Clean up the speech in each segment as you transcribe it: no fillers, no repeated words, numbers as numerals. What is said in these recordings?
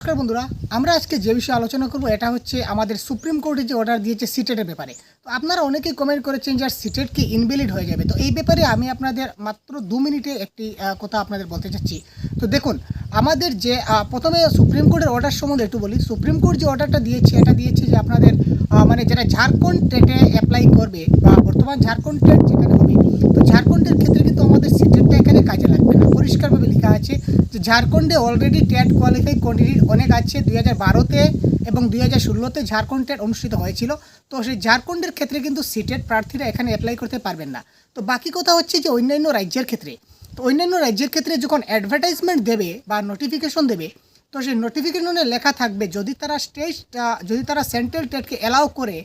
নমস্কার বন্ধুরা, আমরা আজকে যে বিষয়ে আলোচনা করব এটা হচ্ছে আমাদের সুপ্রিম কোর্টে যে অর্ডার দিয়েছে সিটেটের ব্যাপারে। তো আপনারা অনেকেই কমেন্ট করেছেন যে সিটেট কি ইনভ্যালিড হয়ে যাবে। তো এই ব্যাপারে আমি আপনাদের মাত্র 2 মিনিটে একটি কথা আপনাদের বলতে চাচ্ছি। তো দেখুন, আমাদের যে প্রথমে সুপ্রিম কোর্টের অর্ডার সম্বন্ধে একটু বলি। সুপ্রিম কোর্ট যে অর্ডারটা দিয়েছে এটা দিয়েছে যে আপনাদের মানে যারা ঝাড়খণ্ড টেটে অ্যাপ্লাই করবে বা বর্তমান ঝাড়খণ্ড টেট যেখানে হবে, তো ঝাড়খণ্ডের ক্ষেত্রে কিন্তু আমাদের সিটেটটা এখানে কাজে লাগবে না। পরিষ্কারভাবে লেখা আছে যে ঝাড়খণ্ডে অলরেডি টেট কোয়ালিফাই ক্যান্ডিডেট অনেক আছে। 2012-তে এবং 2016-তে ঝাড়খণ্ড টেট অনুষ্ঠিত হয়েছিল। তো সেই ঝাড়খণ্ডের ক্ষেত্রে কিন্তু সিটেট প্রার্থীরা এখানে অ্যাপ্লাই করতে পারবেন না। তো বাকি কথা হচ্ছে যে অন্যান্য রাজ্যের ক্ষেত্রে, তো অন্যান্য রাজ্যের ক্ষেত্রে যখন অ্যাডভার্টাইজমেন্ট দেবে বা নোটিফিকেশন দেবে, তো সেই নোটিফিকেশনে লেখা থাকবে যদি তারা সেন্ট্রাল টেটকে অ্যালাউ করে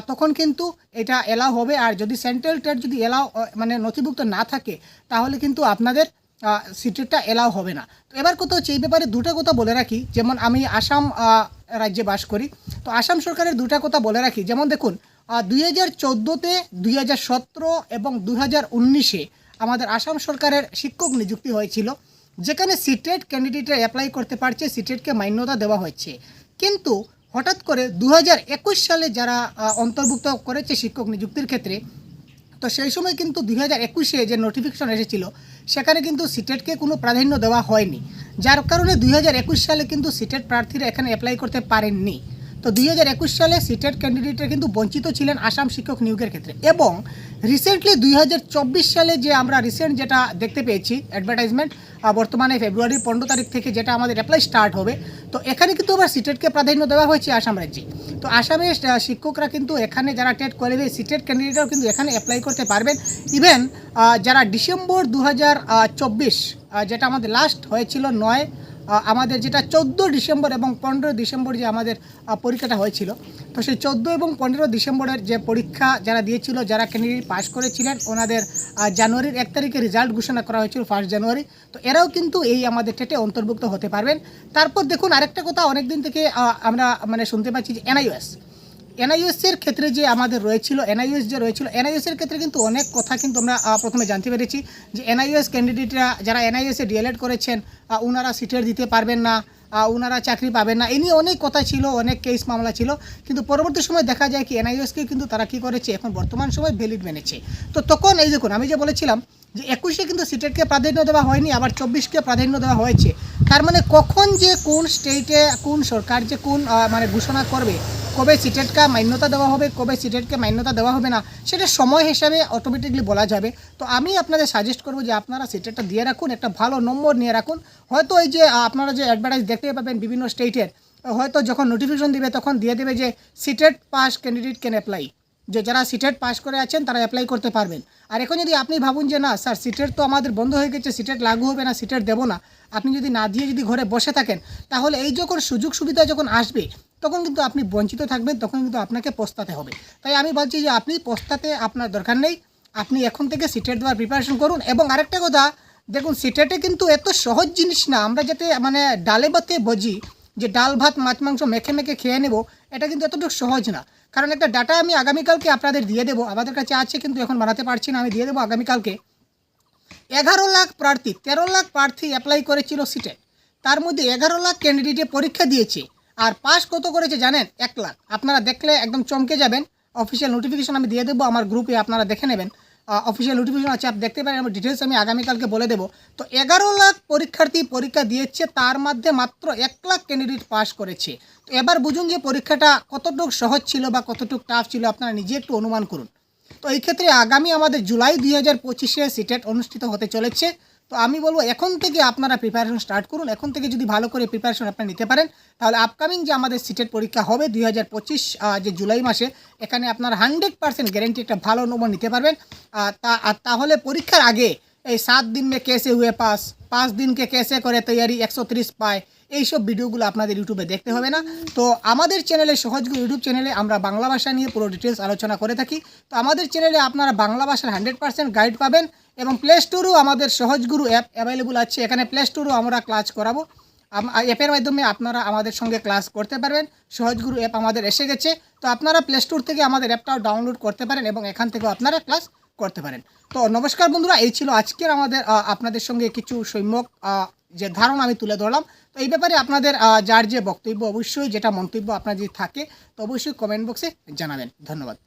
তখন কিন্তু এটা অ্যালাউ হবে। আর যদি সেন্ট্রাল টেট যদি অ্যালাউ মানে নথিভুক্ত না থাকে তাহলে কিন্তু আপনাদের সিটেটটা অ্যালাউ হবে না। তো এবার কথা হচ্ছে এই ব্যাপারে দুটো কথা বলে রাখি। যেমন আমি আসাম রাজ্যে বাস করি, তো আসাম সরকারের দুটো কথা বলে রাখি। যেমন দেখুন, 2014-তে, 2017 এবং 2019-এ আমাদের আসাম সরকারের শিক্ষক নিযুক্তি হয়েছিল, যেখানে সিটেট ক্যান্ডিডেটরা অ্যাপ্লাই করতে পারছে, সিটেটকে মান্যতা দেওয়া হচ্ছে। কিন্তু হঠাৎ করে 2021 সালে যারা অন্তর্ভুক্ত করেছে শিক্ষক নিযুক্তির ক্ষেত্রে, তো সেই সময় কিন্তু 2021-এ যে নোটিফিকেশন এসেছিল সেখানে কিন্তু সিটেটকে কোনো প্রাধান্য দেওয়া হয়নি, যার কারণে 2021 সালে কিন্তু সিটেট প্রার্থীরা এখানে অ্যাপ্লাই করতে পারেননি। তো 2021 সালে সিটেট ক্যান্ডিডেটরা কিন্তু বঞ্চিত ছিলেন আসাম শিক্ষক নিয়োগের ক্ষেত্রে। এবং রিসেন্টলি 2024 সালে যে আমরা যেটা দেখতে পেয়েছি অ্যাডভার্টাইজমেন্ট, বর্তমানে ফেব্রুয়ারির 15 তারিখ থেকে যেটা আমাদের অ্যাপ্লাই স্টার্ট হবে, তো এখানে কিন্তু আবার সিটেটকে প্রাধান্য দেওয়া হয়েছে আসাম রাজ্যে। তো আসামের শিক্ষকরা কিন্তু এখানে যারা টেট কোয়ালিফাই সিটেট ক্যান্ডিডেটরাও কিন্তু এখানে অ্যাপ্লাই করতে পারবেন। ইভেন যারা ডিসেম্বর 2024 যেটা আমাদের লাস্ট হয়েছিল আমাদের যেটা 14 ডিসেম্বর এবং 15 ডিসেম্বর যে আমাদের পরীক্ষাটা হয়েছিল, তো সেই 14 এবং 15 ডিসেম্বরের যে পরীক্ষা যারা দিয়েছিল, যারা ক্যান্ডিডেট পাস করেছিলেন, ওনাদের জানুয়ারির 1 তারিখে রেজাল্ট ঘোষণা করা হয়েছিল 1 জানুয়ারি। তো এরাও কিন্তু এই আমাদের টেটে অন্তর্ভুক্ত হতে পারবেন। তারপর দেখুন, আরেকটা কথা অনেক দিন থেকে আমরা মানে শুনতে পাচ্ছি যে এনআইএসের ক্ষেত্রে যে আমাদের এনআইএসের ক্ষেত্রে কিন্তু অনেক কথা কিন্তু আমরা প্রথমে জানতে পেরেছি যে এনআইএস ক্যান্ডিডেটরা যারা এনআইএসে ডিএলএড করেছেন ওনারা সিটের দিতে পারবেন না, ওনারা চাকরি পাবেন না। এই নিয়ে অনেক কথা ছিল, অনেক কেস মামলা ছিল। কিন্তু পরবর্তী সময় দেখা যায় কি এনআইএসকে কিন্তু তারা কী করেছে, এখন বর্তমান সময় ভ্যালিড মেনেছে। তো তখন এই দেখুন, আমি যে বলেছিলাম যে 21-এ কিন্তু সিটেটকে প্রাধান্য দেওয়া হয়নি, আবার 24-কে প্রাধান্য দেওয়া হয়েছে। তার মানে কখন যে কোন স্টেটে কোন সরকার যে কোন মানে ঘোষণা করবে কবে সিটেটকে মান্যতা দেওয়া হবে, কবে সিটেটকে মান্যতা দেওয়া হবে না, সেটা সময় হিসাবে অটোমেটিকলি বলা যাবে। তো আমি আপনাদের সাজেস্ট করবো যে আপনারা সিটেটটা দিয়ে রাখুন, একটা ভালো নম্বর নিয়ে রাখুন। হয়তো এই যে আপনারা যে অ্যাডভার্টাইজ দেখতে পাবেন বিভিন্ন স্টেটের, হয়তো যখন নোটিফিকেশন দিবে তখন দিয়ে দেবে যে CTET pass candidate can apply, যে যারা সিটেট পাস করে আছেন তারা অ্যাপ্লাই করতে পারবেন। আর এখন যদি আপনি ভাবুন যে না স্যার সিটেট তো আমাদের বন্ধ হয়ে গেছে, সিটেট লাগু হবে না, সিটেট দেবো না, আপনি যদি না দিয়ে যদি ঘরে বসে থাকেন, তাহলে এই যখন সুযোগ সুবিধা যখন আসবে তখন কিন্তু আপনি বঞ্চিত থাকবেন, তখন কিন্তু আপনাকে পস্তাতে হবে। তাই আমি বলছি যে আপনি পস্তাতে আপনার দরকার নেই, আপনি এখন থেকে সিটেট দেওয়ার প্রিপারেশন করুন। এবং আরেকটা কথা দেখুন, সিটেটে কিন্তু এত সহজ জিনিস না। আমরা যাতে মানে ডালে ভাতে বুঝি যে ডাল ভাত মাছ মাংস মেখে মেখে খেয়ে নেব, এটা কিন্তু এতটুকু সহজ না। কারণ একটা ডাটা আমি আগামীকালকে আপনাদের দিয়ে দেবো, আমাদের কাছে আছে কিন্তু এখন বানাতে পারছি না, আমি দিয়ে দেবো আগামীকালকে। 11 লাখ প্রার্থী, 13 লাখ প্রার্থী অ্যাপ্লাই করেছিল সিটেট, তার মধ্যে 11 লাখ ক্যান্ডিডেটে পরীক্ষা দিয়েছে। আর পাস কত করেছে জানেন? 1 লাখ। আপনারা দেখলে একদম চমকে যাবেন। অফিসিয়াল নোটিফিকেশন আমি দিয়ে দেবো আমার গ্রুপে, আপনারা দেখে নেবেন। অফিসিয়াল নোটিফিকেশন আছে, আপনি দেখতে পারেন। আমার ডিটেলস আমি আগামীকালকে বলে দেবো। তো 11 লাখ পরীক্ষার্থী পরীক্ষা দিয়েছে, তার মধ্যে মাত্র 1 লাখ ক্যান্ডিডেট পাস করেছে। তো এবার বুঝুন যে পরীক্ষাটা কতটুকু সহজ ছিল বা কতটুকু টাফ ছিল, আপনারা নিজে একটু অনুমান করুন। তো এই ক্ষেত্রে আগামী আমাদের জুলাই 2025-এ সিটেট অনুষ্ঠিত হতে চলেছে। তো আমি বলবো এখন থেকে আপনারা প্রিপারেশন স্টার্ট করুন। এখন থেকে যদি ভালো করে প্রিপারেশন আপনারা নিতে পারেন, তাহলে আপকামিং যে আমাদের সিটেট পরীক্ষা হবে 2025 যে জুলাই মাসে, এখানে আপনারা 100% গ্যারেন্টি একটা ভালো নম্বর নিতে পারবেন। তাহলে পরীক্ষার আগে এই 7 दिन में कैसे हुए पास, 5 दिन के कैसे করে তৈয়ারি 130 পায়, এইসব ভিডিওগুলো আপনাদের ইউটিউবে দেখতে হবে না। তো আমাদের চ্যানেলে সহজগুরু ইউটিউব চ্যানেলে আমরা বাংলা ভাষা নিয়ে পুরো ডিটেলস আলোচনা করে থাকি। তো আমাদের চ্যানেলে আপনারা বাংলা ভাষার 100% গাইড পাবেন। এবং প্লে স্টোরেও আমাদের সহজগুরু অ্যাপ অ্যাভেলেবল আছে, এখানে প্লে স্টোরেও আমরা ক্লাস করাবো। অ্যাপের মাধ্যমে আপনারা আমাদের সঙ্গে ক্লাস করতে পারবেন। সহজগুরু অ্যাপ আমাদের এসে গেছে, তো আপনারা প্লে স্টোর থেকে আমাদের অ্যাপটাও ডাউনলোড করতে পারেন এবং এখান থেকেও আপনারা ক্লাস করতে পারেন। তো নমস্কার বন্ধুরা, এই ছিল আজকের আমাদের আপনাদের সঙ্গে কিছু সম্যক যে ধারণা আমি তুলে ধরলাম। তো এই ব্যাপারে আপনাদের যার যে বক্তব্য অবশ্যই যেটা মন্তব্য আপনার যদি থাকে তো অবশ্যই কমেন্ট বক্সে জানাবেন। ধন্যবাদ।